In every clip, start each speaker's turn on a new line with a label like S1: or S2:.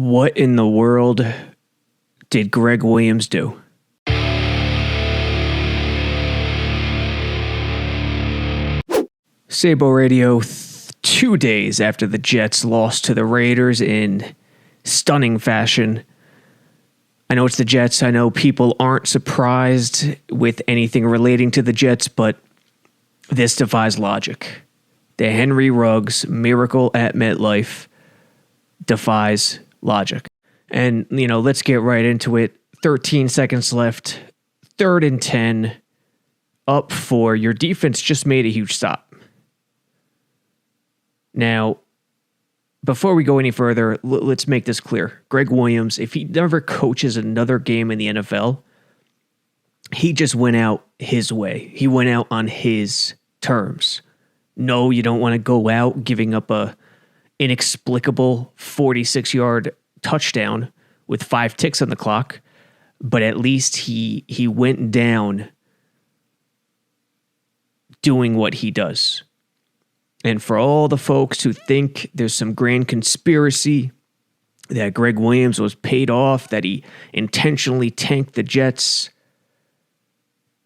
S1: What in the world did Gregg Williams do? Sabo Radio, 2 days after the Jets lost to the Raiders in stunning fashion. I know it's the Jets. I know people aren't surprised with anything relating to the Jets, but this defies logic. The Henry Ruggs miracle at MetLife defies logic. And, let's get right into it. 13 seconds left. 3rd and 10. Up 4. Your defense just made a huge stop. Now, before we go any further, let's make this clear. Gregg Williams, if he never coaches another game in the NFL, he just went out his way. He went out on his terms. No, you don't want to go out giving up a inexplicable 46-yard touchdown with 5 ticks on the clock, but at least he went down doing what he does. And for all the folks who think there's some grand conspiracy that Gregg Williams was paid off, that he intentionally tanked the Jets,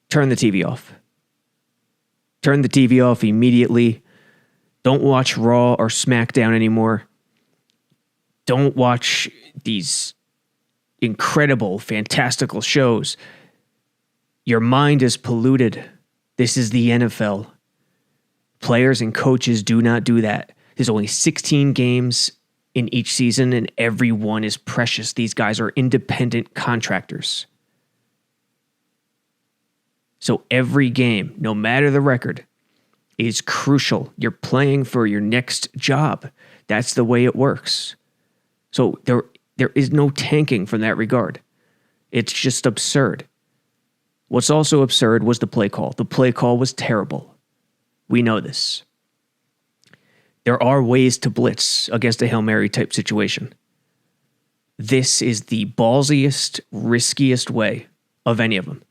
S1: turn the TV off. Turn the TV off immediately. Don't watch Raw or SmackDown anymore. Don't watch these incredible, fantastical shows. Your mind is polluted. This is the NFL. Players and coaches do not do that. There's only 16 games in each season, and every one is precious. These guys are independent contractors. So every game, no matter the record, is crucial. You're playing for your next job. That's the way it works. So there is no tanking from that regard. It's just absurd. What's also absurd was the play call. The play call was terrible. We know this. There are ways to blitz against a Hail Mary type situation. This is the ballsiest, riskiest way of any of them.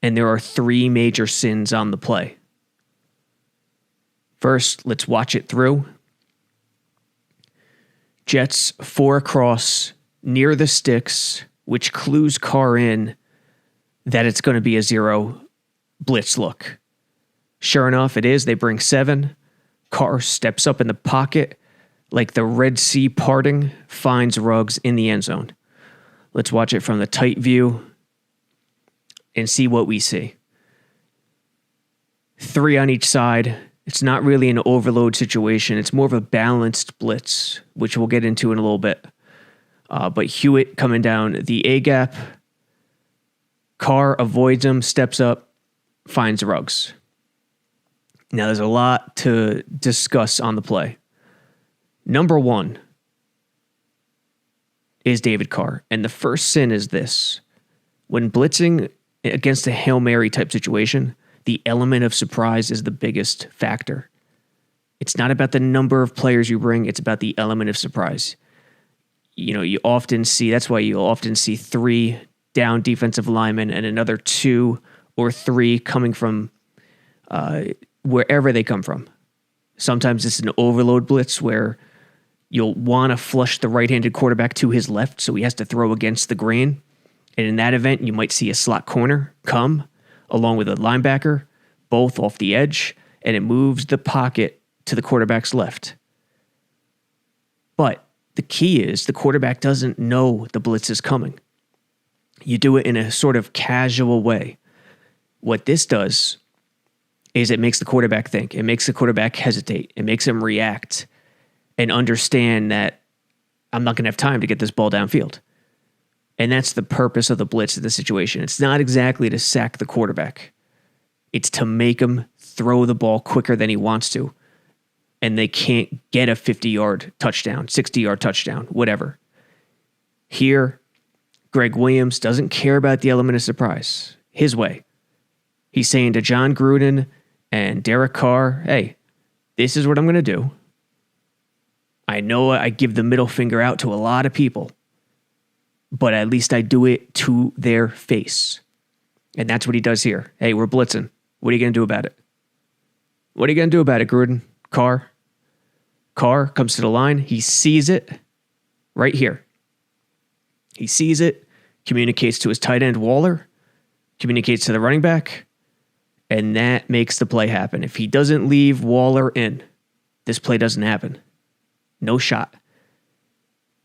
S1: And there are 3 major sins on the play. First, let's watch it through. Jets 4 across near the sticks, which clues Carr in that it's going to be a 0 blitz look. Sure enough, it is. They bring 7. Carr steps up in the pocket like the Red Sea parting, finds Ruggs in the end zone. Let's watch it from the tight view and see what we see. 3 on each side. It's not really an overload situation. It's more of a balanced blitz, which we'll get into in a little bit. But Hewitt coming down the A-gap. Carr avoids him, steps up, finds Ruggs. Now, there's a lot to discuss on the play. Number 1 is David Carr. And the first sin is this. When blitzing against a Hail Mary type situation, the element of surprise is the biggest factor. It's not about the number of players you bring. It's about the element of surprise. You often see, that's why you'll often see 3 down defensive linemen and another 2 or 3 coming from wherever they come from. Sometimes it's an overload blitz where you'll want to flush the right-handed quarterback to his left, so he has to throw against the grain. And in that event, you might see a slot corner come along with a linebacker, both off the edge, and it moves the pocket to the quarterback's left. But the key is the quarterback doesn't know the blitz is coming. You do it in a sort of casual way. What this does is it makes the quarterback think. It makes the quarterback hesitate. It makes him react and understand that I'm not going to have time to get this ball downfield. And that's the purpose of the blitz in the situation. It's not exactly to sack the quarterback. It's to make him throw the ball quicker than he wants to. And they can't get a 50-yard touchdown, 60-yard touchdown, whatever. Here, Gregg Williams doesn't care about the element of surprise. His way. He's saying to John Gruden and Derek Carr, hey, this is what I'm going to do. I know I give the middle finger out to a lot of people, but at least I do it to their face. And that's what he does here. Hey, we're blitzing. What are you going to do about it? What are you going to do about it, Gruden? Carr? Carr comes to the line. He sees it. right here. He sees it, communicates to his tight end Waller, communicates to the running back, and that makes the play happen. If he doesn't leave Waller in, this play doesn't happen. No shot.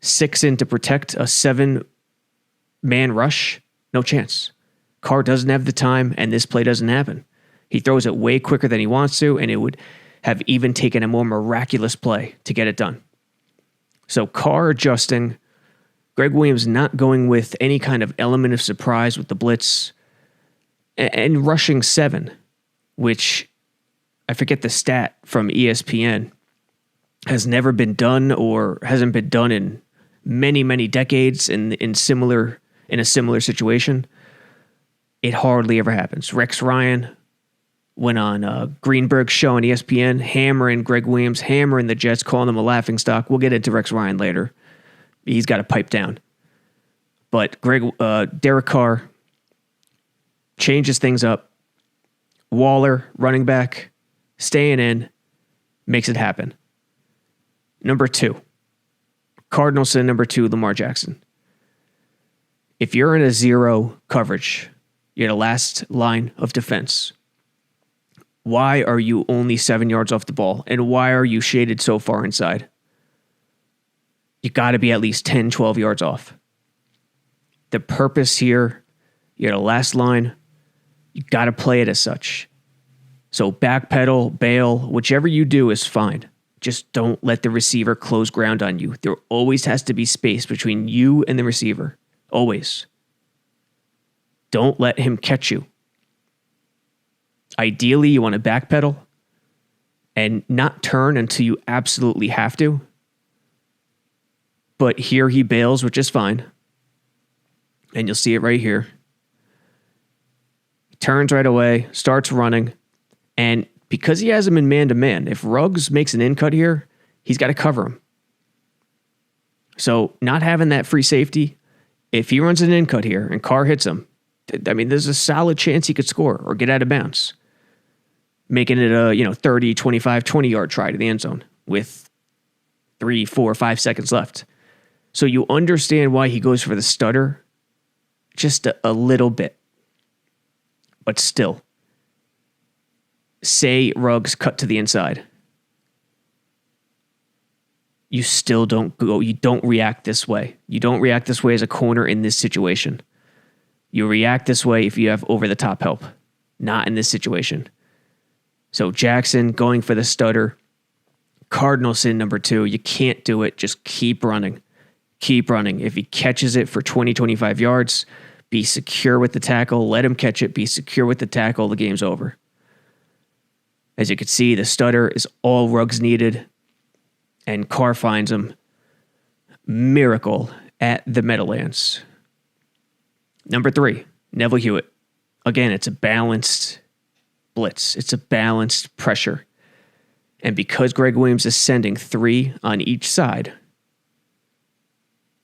S1: 6 in to protect a 7-man rush. No chance. Carr doesn't have the time, and this play doesn't happen. He throws it way quicker than he wants to, and it would have even taken a more miraculous play to get it done. So Carr adjusting, Gregg Williams not going with any kind of element of surprise with the blitz, and rushing 7, which I forget the stat from ESPN, has never been done or hasn't been done in many, many decades in a similar situation. It hardly ever happens. Rex Ryan went on Greenberg's show on ESPN, hammering Gregg Williams, hammering the Jets, calling them a laughingstock. We'll get into Rex Ryan later. He's got to pipe down. But Derek Carr changes things up. Waller, running back, staying in, makes it happen. Number 2, Cardinals in number 2, Lamar Jackson. If you're in a 0 coverage, you're the last line of defense. Why are you only 7 yards off the ball? And why are you shaded so far inside? You got to be at least 10, 12 yards off. The purpose here, you're the last line. You got to play it as such. So backpedal, bail, whichever you do is fine. Just don't let the receiver close ground on you. There always has to be space between you and the receiver. Always. Don't let him catch you. Ideally, you want to backpedal and not turn until you absolutely have to. But here he bails, which is fine. And you'll see it right here. He turns right away, starts running, and because he has him in man-to-man, if Ruggs makes an in-cut here, he's got to cover him. So not having that free safety, if he runs an in-cut here and Carr hits him, I mean, there's a solid chance he could score or get out of bounds, making it a 30, 25, 20-yard try to the end zone with 3, 4, 5 seconds left. So you understand why he goes for the stutter just a little bit. But still, say Ruggs cut to the inside. You still don't go, you don't react this way. You don't react this way as a corner in this situation. You react this way if you have over-the-top help. Not in this situation. So Jackson going for the stutter. Cardinals in number 2. You can't do it. Just keep running. Keep running. If he catches it for 20, 25 yards, be secure with the tackle. Let him catch it. Be secure with the tackle. The game's over. As you can see, the stutter is all Ruggs needed. And Carr finds him. Miracle at the Meadowlands. Number 3, Neville Hewitt. Again, it's a balanced blitz. It's a balanced pressure. And because Gregg Williams is sending 3 on each side,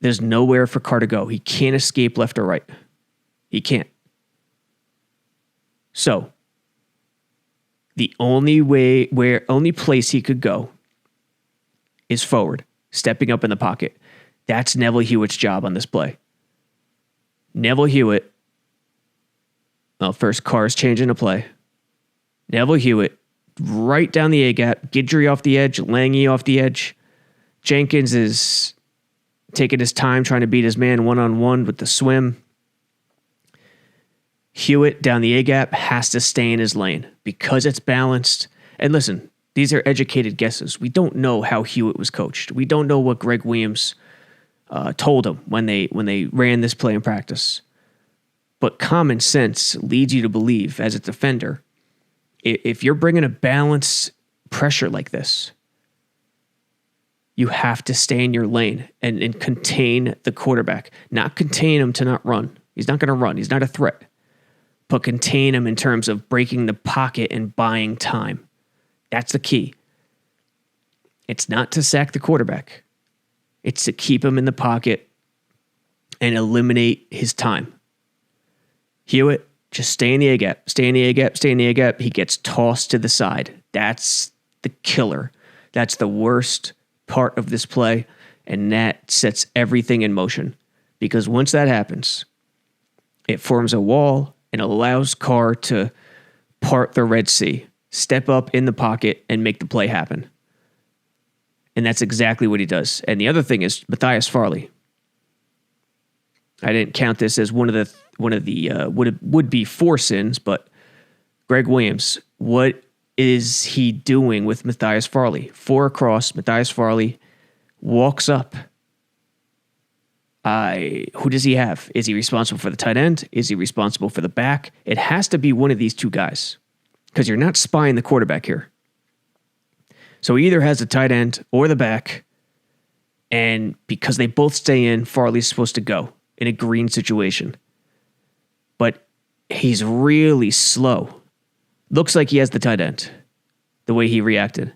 S1: there's nowhere for Carr to go. He can't escape left or right. He can't. So, the only place he could go is forward, stepping up in the pocket. That's Neville Hewitt's job on this play. Neville Hewitt, well, first Carr's changing a play. Neville Hewitt, right down the A-gap, Guidry off the edge, Lange off the edge. Jenkins is taking his time trying to beat his man one-on-one with the swim. Hewitt down the A-gap has to stay in his lane because it's balanced. And listen, these are educated guesses. We don't know how Hewitt was coached. We don't know what Gregg Williams told him when they ran this play in practice. But common sense leads you to believe, as a defender, if you're bringing a balanced pressure like this, you have to stay in your lane and contain the quarterback. Not contain him to not run. He's not going to run. He's not a threat. But contain him in terms of breaking the pocket and buying time. That's the key. It's not to sack the quarterback. It's to keep him in the pocket and eliminate his time. Hewitt, just stay in the A-gap, stay in the A-gap, stay in the A-gap. He gets tossed to the side. That's the killer. That's the worst part of this play. And that sets everything in motion. Because once that happens, it forms a wall and allows Carr to part the Red Sea, step up in the pocket, and make the play happen. And that's exactly what he does. And the other thing is Matthias Farley. I didn't count this as one of the would be 4 sins, but Gregg Williams, what is he doing with Matthias Farley? 4 across, Matthias Farley walks up. Who does he have? Is he responsible for the tight end? Is he responsible for the back? It has to be one of these 2 guys because you're not spying the quarterback here. So he either has the tight end or the back, and because they both stay in, Farley's supposed to go in a green situation. But he's really slow. Looks like he has the tight end, the way he reacted.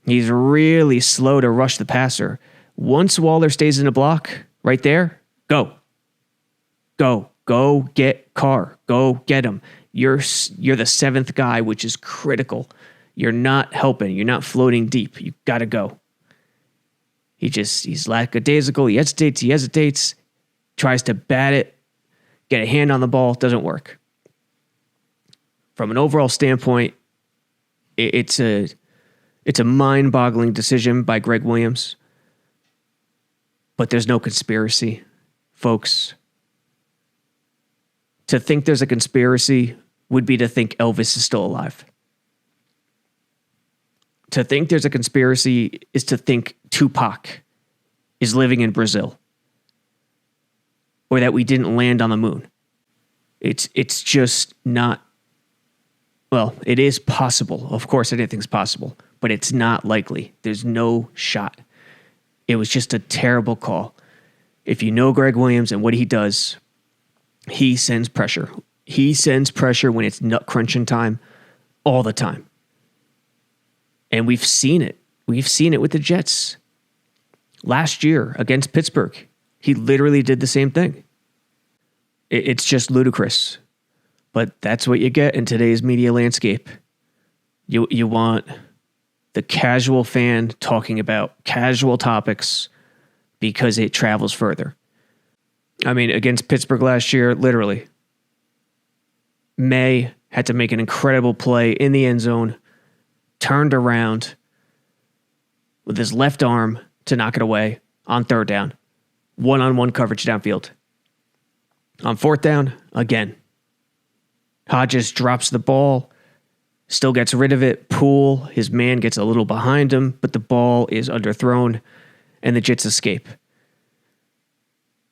S1: He's really slow to rush the passer. Once Waller stays in the block, right there, go. Go get Carr. Go get him. You're the 7th guy, which is critical. You're not helping. You're not floating deep. You got to go. He's lackadaisical. He hesitates, tries to bat it, get a hand on the ball. Doesn't work. From an overall standpoint, it's a mind-boggling decision by Gregg Williams. But there's no conspiracy, folks. To think there's a conspiracy would be to think Elvis is still alive. To think there's a conspiracy is to think Tupac is living in Brazil. Or that we didn't land on the moon. It's just not, well, it is possible. Of course, anything's possible. But it's not likely. There's no shot. It was just a terrible call. If you know Gregg Williams and what he does, he sends pressure. He sends pressure when it's nut crunching time all the time. And we've seen it. We've seen it with the Jets. Last year against Pittsburgh, he literally did the same thing. It's just ludicrous. But that's what you get in today's media landscape. You want the casual fan talking about casual topics because it travels further. I mean, against Pittsburgh last year, literally, May had to make an incredible play in the end zone, turned around with his left arm to knock it away on 3rd down. One-on-one coverage downfield. On 4th down, again, Hodges drops the ball, still gets rid of it. Poole, his man, gets a little behind him, but the ball is underthrown, and the Jets escape.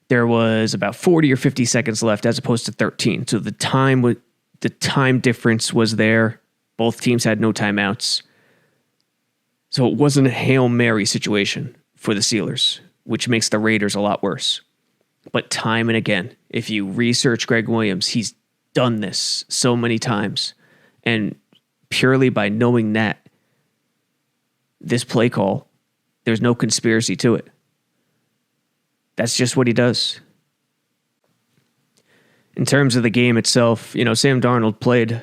S1: There was about 40 or 50 seconds left as opposed to 13. So the time difference was there. Both teams had no timeouts. So it wasn't a Hail Mary situation for the Steelers, which makes the Raiders a lot worse. But time and again, if you research Gregg Williams, he's done this so many times. And purely by knowing that, this play call, there's no conspiracy to it. That's just what he does. In terms of the game itself, Sam Darnold played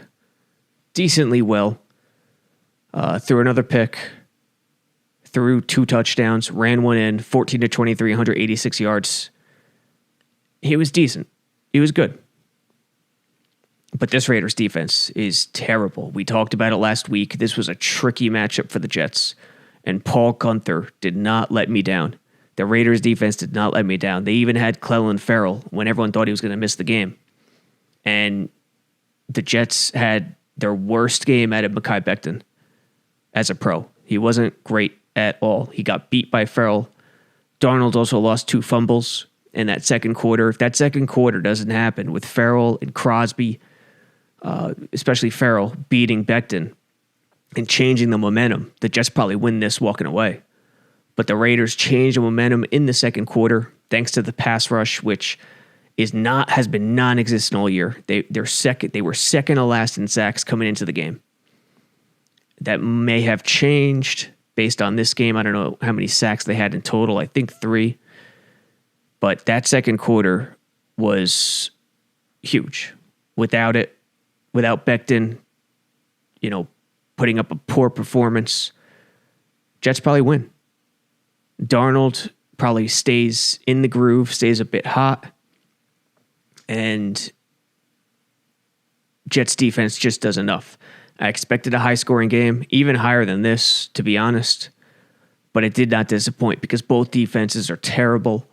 S1: decently well. Threw another pick, threw 2 touchdowns, ran one in, 14-23, 186 yards. He was decent. He was good. But this Raiders defense is terrible. We talked about it last week. This was a tricky matchup for the Jets. And Paul Gunther did not let me down. The Raiders defense did not let me down. They even had Clelin Ferrell when everyone thought he was going to miss the game. And the Jets had their worst game out of Mekhi Becton as a pro. He wasn't great at all. He got beat by Ferrell. Darnold also lost 2 fumbles in that second quarter. If that second quarter doesn't happen with Ferrell and Crosby, especially Ferrell beating Becton and changing the momentum, the Jets probably win this walking away. But the Raiders changed the momentum in the second quarter thanks to the pass rush, which has been non-existent all year. They were second to last in sacks coming into the game. That may have changed based on this game. I don't know how many sacks they had in total. I think 3. But that second quarter was huge. Without Becton, putting up a poor performance, Jets probably win. Darnold probably stays in the groove, stays a bit hot, and Jets defense just does enough. I expected a high-scoring game, even higher than this, to be honest, but it did not disappoint because both defenses are terrible,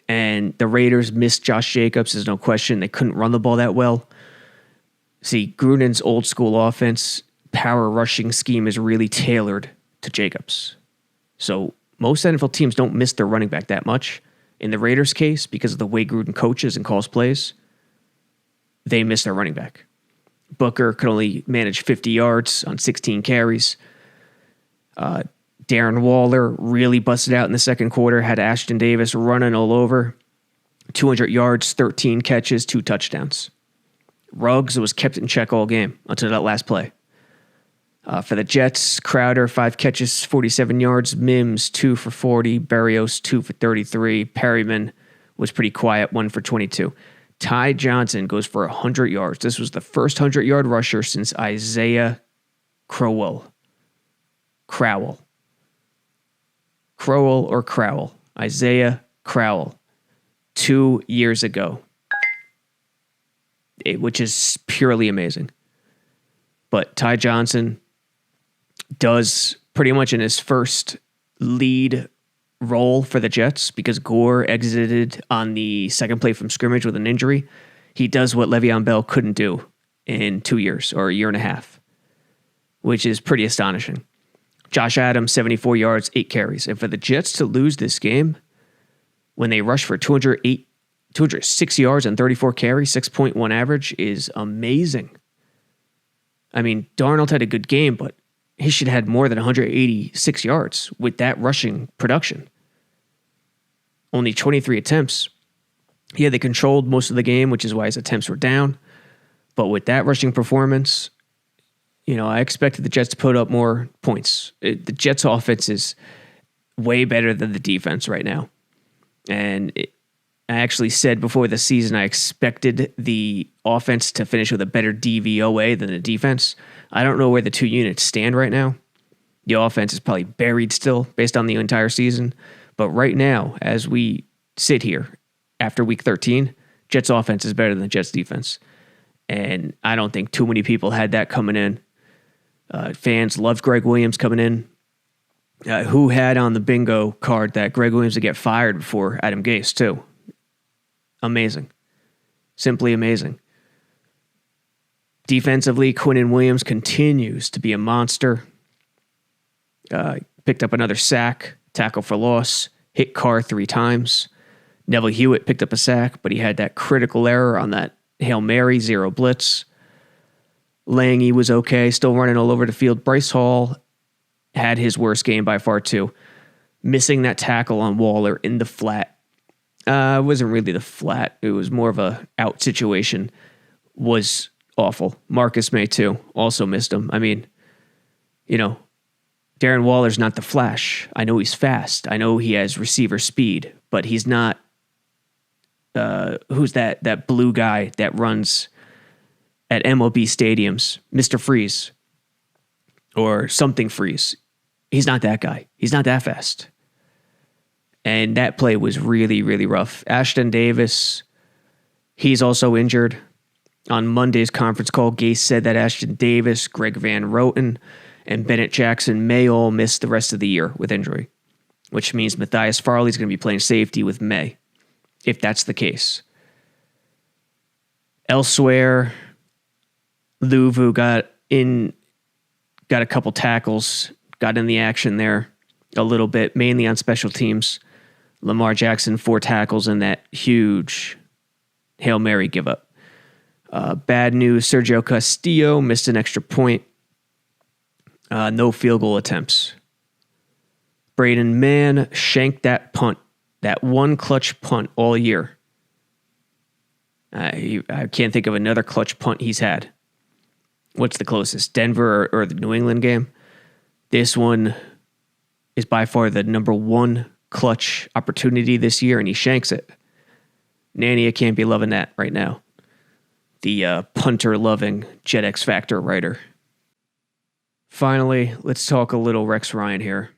S1: and the Raiders missed Josh Jacobs, there's no question. They couldn't run the ball that well. See, Gruden's old-school offense, power rushing scheme is really tailored to Jacobs. So most NFL teams don't miss their running back that much. In the Raiders' case, because of the way Gruden coaches and calls plays, they miss their running back. Booker could only manage 50 yards on 16 carries. Darren Waller really busted out in the second quarter, had Ashton Davis running all over. 200 yards, 13 catches, 2 touchdowns. Ruggs was kept in check all game until that last play. For the Jets, Crowder, 5 catches, 47 yards. Mims, 2 for 40. Berrios, 2 for 33. Perryman was pretty quiet, 1 for 22. Ty Johnson goes for 100 yards. This was the first 100-yard rusher since Isaiah Crowell. Crowell or Crowell. Isaiah Crowell. 2 years ago. Which is purely amazing. But Ty Johnson does pretty much in his first lead role for the Jets because Gore exited on the second play from scrimmage with an injury. He does what Le'Veon Bell couldn't do in 2 years or a year and a half, which is pretty astonishing. Josh Adams, 74 yards, 8 carries. And for the Jets to lose this game when they rush for 206 yards and 34 carries, 6.1 average is amazing. I mean, Darnold had a good game, but he should have had more than 186 yards with that rushing production. Only 23 attempts. Yeah, they controlled most of the game, which is why his attempts were down. But with that rushing performance, I expected the Jets to put up more points. The Jets' offense is way better than the defense right now. And I actually said before the season I expected the offense to finish with a better DVOA than the defense. I don't know where the two units stand right now. The offense is probably buried still based on the entire season. But right now, as we sit here after week 13, Jets offense is better than the Jets defense. And I don't think too many people had that coming in. Fans loved Gregg Williams coming in. Who had on the bingo card that Gregg Williams would get fired before Adam Gase, too? Amazing. Simply amazing. Defensively, Quinnen Williams continues to be a monster. Picked up another sack, tackle for loss, hit Carr 3 times. Neville Hewitt picked up a sack, but he had that critical error on that Hail Mary, 0 blitz. Lange was okay, still running all over the field. Bryce Hall had his worst game by far, too. Missing that tackle on Waller in the flat. It wasn't really the flat. It was more of a out situation. Was awful. Marcus May, too. Also missed him. I mean, Darren Waller's not the Flash. I know he's fast. I know he has receiver speed, but he's not. Who's that blue guy that runs at MLB stadiums? Mr. Freeze. Or something Freeze. He's not that guy. He's not that fast. And that play was really, really rough. Ashton Davis, he's also injured. On Monday's conference call, Gase said that Ashton Davis, Greg Van Roten, and Bennett Jackson may all miss the rest of the year with injury, which means Matthias Farley's going to be playing safety with May, if that's the case. Elsewhere, Luvu got a couple tackles, got in the action there a little bit, mainly on special teams. Lamar Jackson, 4 tackles and that huge Hail Mary give up. Bad news, Sergio Castillo missed an extra point. No field goal attempts. Braden Mann shanked that punt, that one clutch punt all year. I can't think of another clutch punt he's had. What's the closest? Denver or the New England game? This one is by far the number 1 clutch opportunity this year, and he shanks it. Nania can't be loving that right now. The punter-loving Jet X Factor writer. Finally, let's talk a little Rex Ryan here.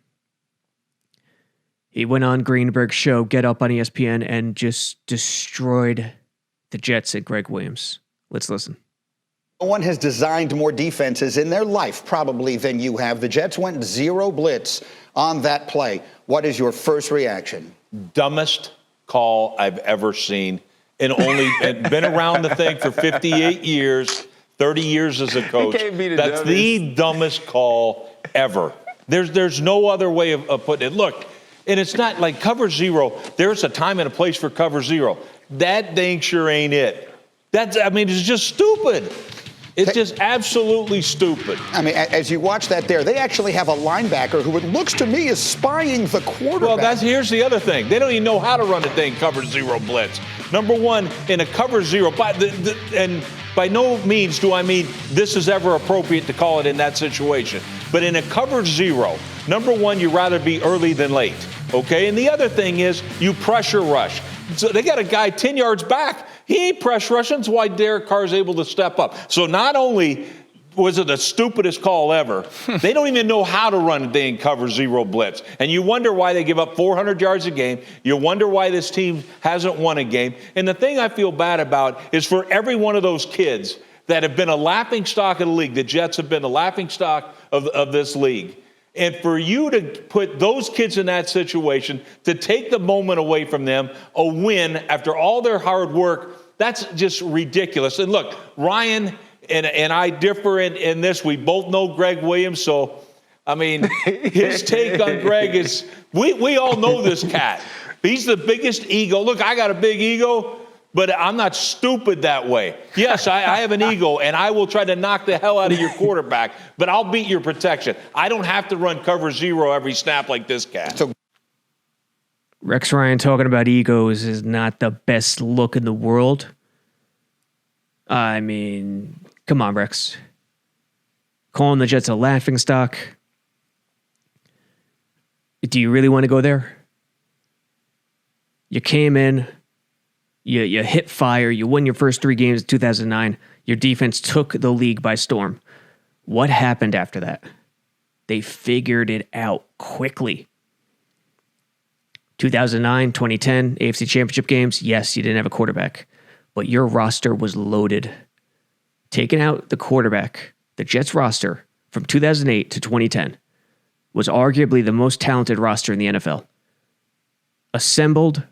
S1: He went on Greenberg's show, Get Up on ESPN, and just destroyed the Jets at Gregg Williams. Let's listen.
S2: No one has designed more defenses in their life probably than you have. The Jets went 0 blitz on that play. What is your first reaction?
S3: Dumbest call I've ever seen. And been around the thing for 58 years, 30 years as a coach. That's the dumbest call ever. There's no other way of putting it. Look, and it's not like cover zero. There's a time and a place for cover zero. That thing sure ain't it. It's just stupid. It's just absolutely stupid.
S2: I mean, as you watch that there, they actually have a linebacker who it looks to me is spying the quarterback.
S3: Well, here's the other thing. They don't even know how to run a thing cover zero blitz. Number one, in a cover zero, and by no means do I mean this is ever appropriate to call it in that situation. But in a cover zero, number one, you'd rather be early than late. Okay? And the other thing is you pressure rush. So they got a guy 10 yards back. He ain't pressure rushing. That's why Derek Carr is able to step up. So not only was it the stupidest call ever, they don't even know how to run a dang cover zero blitz. And you wonder why they give up 400 yards a game. You wonder why this team hasn't won a game. And the thing I feel bad about is for every one of those kids that have been a laughingstock of the league, the Jets have been the laughingstock of this league. And for you to put those kids in that situation, to take the moment away from them, a win after all their hard work, that's just ridiculous. And look, Ryan and I differ in this. We both know Gregg Williams. So, I mean, his take on Gregg is, we all know this cat. He's the biggest ego. Look, I got a big ego, but I'm not stupid that way. Yes, I have an ego, and I will try to knock the hell out of your quarterback, but I'll beat your protection. I don't have to run cover zero every snap like this cat.
S1: Rex Ryan talking about egos is not the best look in the world. I mean, come on, Rex. Calling the Jets a laughingstock. Do you really want to go there? You came in. You hit fire. You won your first 3 games in 2009. Your defense took the league by storm. What happened after that? They figured it out quickly. 2009, 2010, AFC Championship Games. Yes, you didn't have a quarterback, but your roster was loaded. Taking out the quarterback, the Jets roster from 2008 to 2010 was arguably the most talented roster in the NFL. Assembled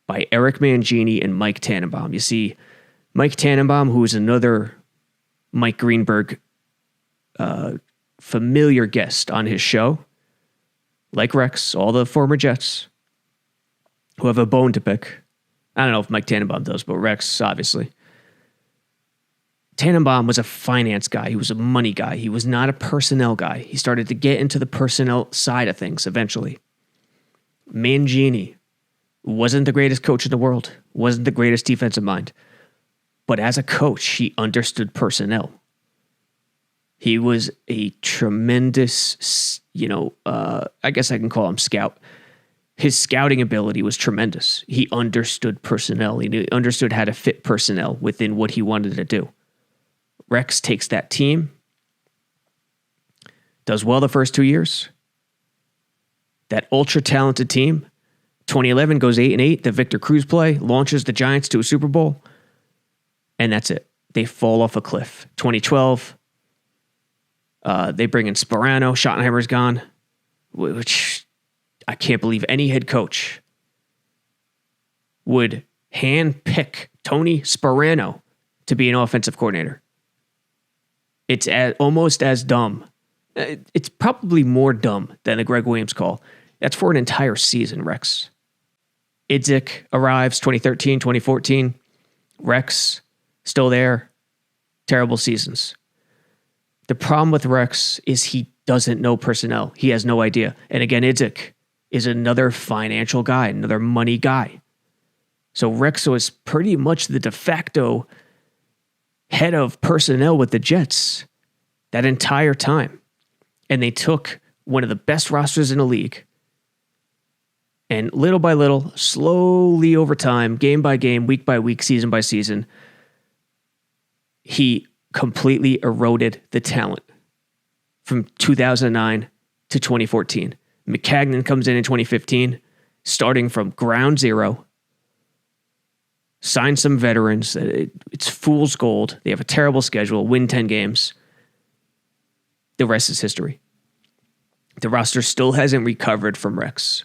S1: by Eric Mangini and Mike Tannenbaum. You see, Mike Tannenbaum, who is another Mike Greenberg familiar guest on his show, like Rex, all the former Jets who have a bone to pick. I don't know if Mike Tannenbaum does, but Rex, obviously. Tannenbaum was a finance guy. He was a money guy. He was not a personnel guy. He started to get into the personnel side of things eventually. Mangini wasn't the greatest coach in the world, wasn't the greatest defensive mind. But as a coach, he understood personnel. He was a tremendous, I guess I can call him scout. His scouting ability was tremendous. He understood personnel. He understood how to fit personnel within what he wanted to do. Rex takes that team, does well the first 2 years. That ultra-talented team, 2011 goes 8-8. The Victor Cruz play launches the Giants to a Super Bowl, and that's it. They fall off a cliff. 2012, they bring in Sparano. Schottenheimer's gone, which I can't believe any head coach would hand-pick Tony Sparano to be an offensive coordinator. It's almost as dumb. It's probably more dumb than the Gregg Williams call. That's for an entire season, Rex. Idzik arrives 2013, 2014. Rex, still there. Terrible seasons. The problem with Rex is he doesn't know personnel. He has no idea. And again, Idzik is another financial guy, another money guy. So Rex was pretty much the de facto head of personnel with the Jets that entire time. And they took one of the best rosters in the league. And little by little, slowly over time, game by game, week by week, season by season, he completely eroded the talent from 2009 to 2014. McCagnon comes in 2015, starting from ground zero, sign some veterans. It's fool's gold. They have a terrible schedule, win 10 games. The rest is history. The roster still hasn't recovered from Rex.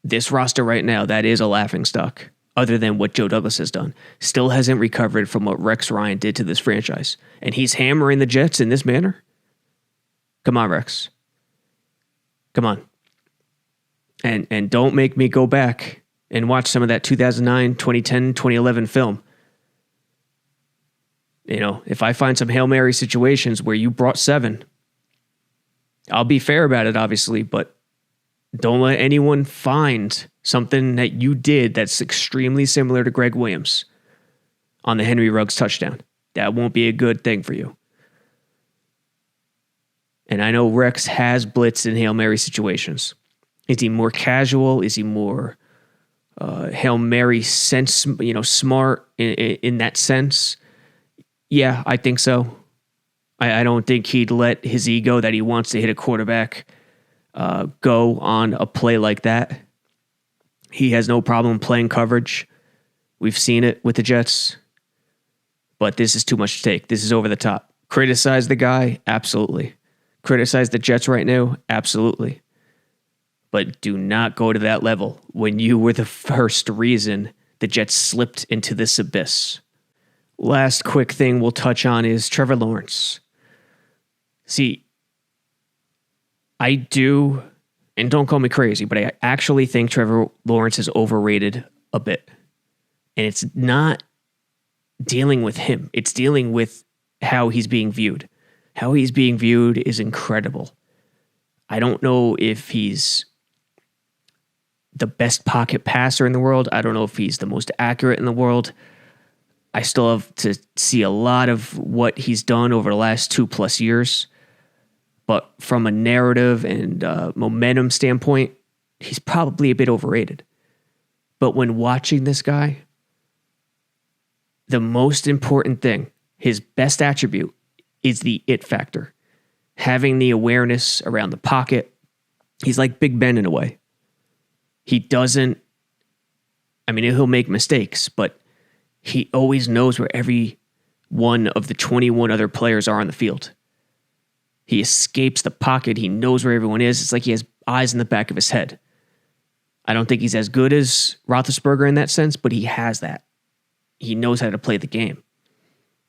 S1: This roster right now, that is a laughingstock, other than what Joe Douglas has done, still hasn't recovered from what Rex Ryan did to this franchise. And he's hammering the Jets in this manner? Come on, Rex. Come on. And don't make me go back and watch some of that 2009, 2010, 2011 film. If I find some Hail Mary situations where you brought 7, I'll be fair about it, obviously, but don't let anyone find something that you did that's extremely similar to Gregg Williams on the Henry Ruggs touchdown. That won't be a good thing for you. And I know Rex has blitzed in Hail Mary situations. Is he more casual? Is he more Hail Mary sense, smart in that sense? Yeah, I think so. I don't think he'd let his ego that he wants to hit a quarterback go on a play like that. He has no problem playing coverage. We've seen it with the Jets. But this is too much to take. This is over the top. Criticize the guy? Absolutely. Criticize the Jets right now? Absolutely. But do not go to that level when you were the first reason the Jets slipped into this abyss. Last quick thing we'll touch on is Trevor Lawrence. See, I do, and don't call me crazy, but I actually think Trevor Lawrence is overrated a bit. And it's not dealing with him. It's dealing with how he's being viewed. How he's being viewed is incredible. I don't know if he's the best pocket passer in the world. I don't know if he's the most accurate in the world. I still have to see a lot of what he's done over the last 2+ years. But from a narrative and momentum standpoint, he's probably a bit overrated. But when watching this guy, the most important thing, his best attribute, is the it factor. Having the awareness around the pocket. He's like Big Ben in a way. He doesn't, he'll make mistakes, but he always knows where every one of the 21 other players are on the field. He escapes the pocket. He knows where everyone is. It's like he has eyes in the back of his head. I don't think he's as good as Roethlisberger in that sense, but he has that. He knows how to play the game.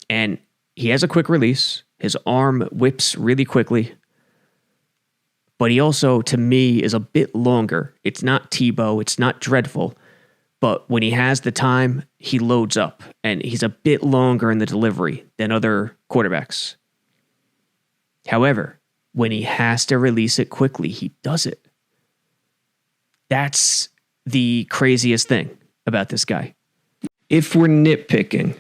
S1: And he has a quick release. His arm whips really quickly. But he also, to me, is a bit longer. It's not Tebow. It's not dreadful. But when he has the time, he loads up. And he's a bit longer in the delivery than other quarterbacks. However, when he has to release it quickly, he does it. That's the craziest thing about this guy. If we're nitpicking,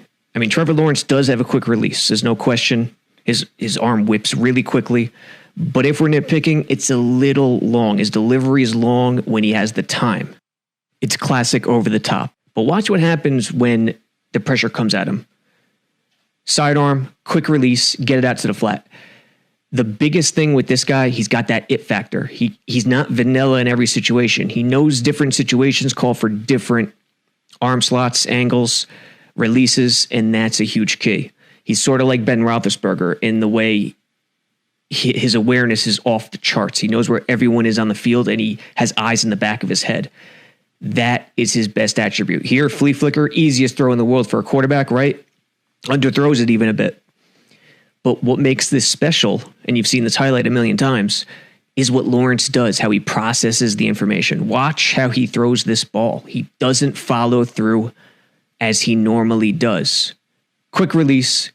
S1: Trevor Lawrence does have a quick release. There's no question. His arm whips really quickly. But if we're nitpicking, it's a little long. His delivery is long when he has the time. It's classic over the top. But watch what happens when the pressure comes at him. Sidearm, quick release, get it out to the flat. The biggest thing with this guy, he's got that it factor. He's not vanilla in every situation. He knows different situations call for different arm slots, angles, releases, and that's a huge key. He's sort of like Ben Roethlisberger in the way his awareness is off the charts. He knows where everyone is on the field, and he has eyes in the back of his head. That is his best attribute. Here, flea flicker, easiest throw in the world for a quarterback, right? Underthrows it even a bit. But what makes this special, and you've seen this highlight a million times, is what Lawrence does, how he processes the information. Watch how he throws this ball. He doesn't follow through as he normally does. Quick release,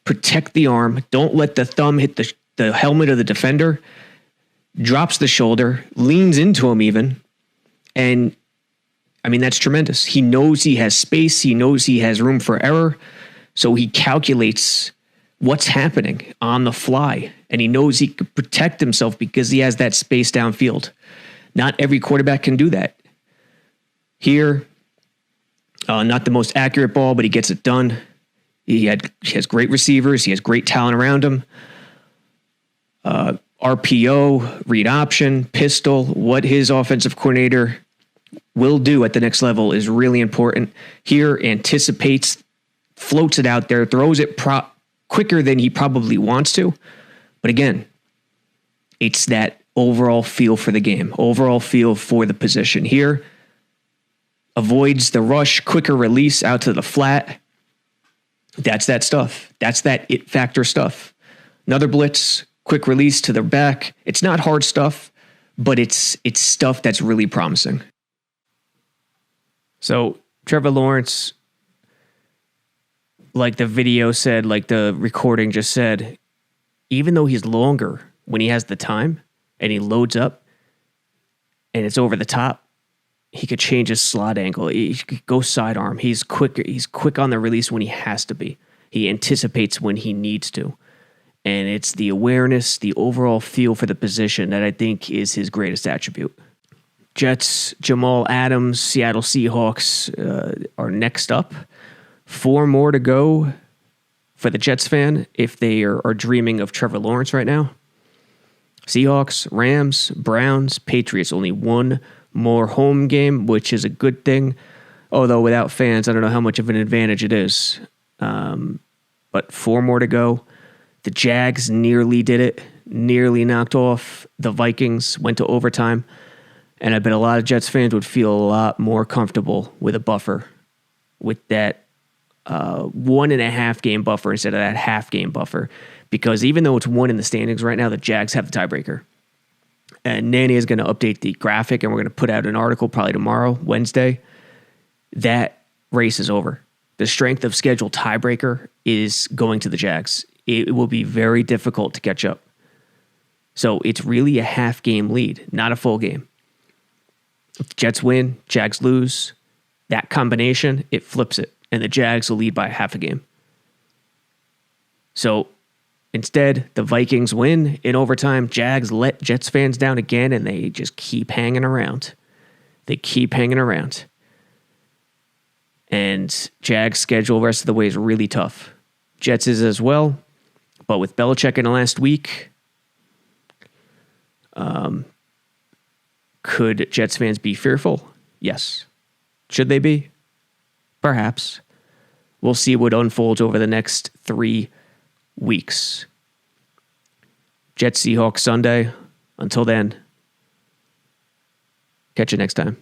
S1: protect the arm, don't let the thumb hit the helmet of the defender, drops the shoulder, leans into him even, and that's tremendous. He knows he has space, he knows he has room for error, so he calculates what's happening on the fly, and he knows he could protect himself because he has that space downfield. Not every quarterback can do that. Here, not the most accurate ball, but he gets it done. He has great receivers. He has great talent around him. RPO, read option, pistol, what his offensive coordinator will do at the next level is really important. Here, anticipates, floats it out there, throws it quicker than he probably wants to. But again, it's that overall feel for the game, overall feel for the position. Here, avoids the rush, quicker release out to the flat. That's that stuff. That's that it factor stuff. Another blitz, quick release to the back. It's not hard stuff, but it's stuff that's really promising. So Trevor Lawrence, like the video said, like the recording just said, even though he's longer when he has the time and he loads up and it's over the top, he could change his slot angle. He could go sidearm. He's quick. He's quick on the release when he has to be. He anticipates when he needs to. And it's the awareness, the overall feel for the position that I think is his greatest attribute. Jets, Jamal Adams, Seattle Seahawks are next up. 4 more to go for the Jets fan if they are dreaming of Trevor Lawrence right now. Seahawks, Rams, Browns, Patriots. Only 1 more home game, which is a good thing. Although without fans, I don't know how much of an advantage it is. But 4 more to go. The Jags nearly did it, nearly knocked off the Vikings, went to overtime. And I bet a lot of Jets fans would feel a lot more comfortable with a buffer, with that 1.5 game buffer instead of that half game buffer. Because even though it's 1 in the standings right now, the Jags have the tiebreaker. And Nanny is going to update the graphic, and we're going to put out an article probably tomorrow, Wednesday. That race is over. The strength of schedule tiebreaker is going to the Jags. It will be very difficult to catch up. So it's really a half game lead, not a full game. If the Jets win, Jags lose, that combination, it flips it. And the Jags will lead by half a game. So instead, the Vikings win in overtime. Jags let Jets fans down again, and they just keep hanging around. They keep hanging around. And Jags' schedule the rest of the way is really tough. Jets is as well. But with Belichick in the last week, could Jets fans be fearful? Yes. Should they be? Perhaps. We'll see what unfolds over the next 3 weeks. Jets Seahawks Sunday. Until then, catch you next time.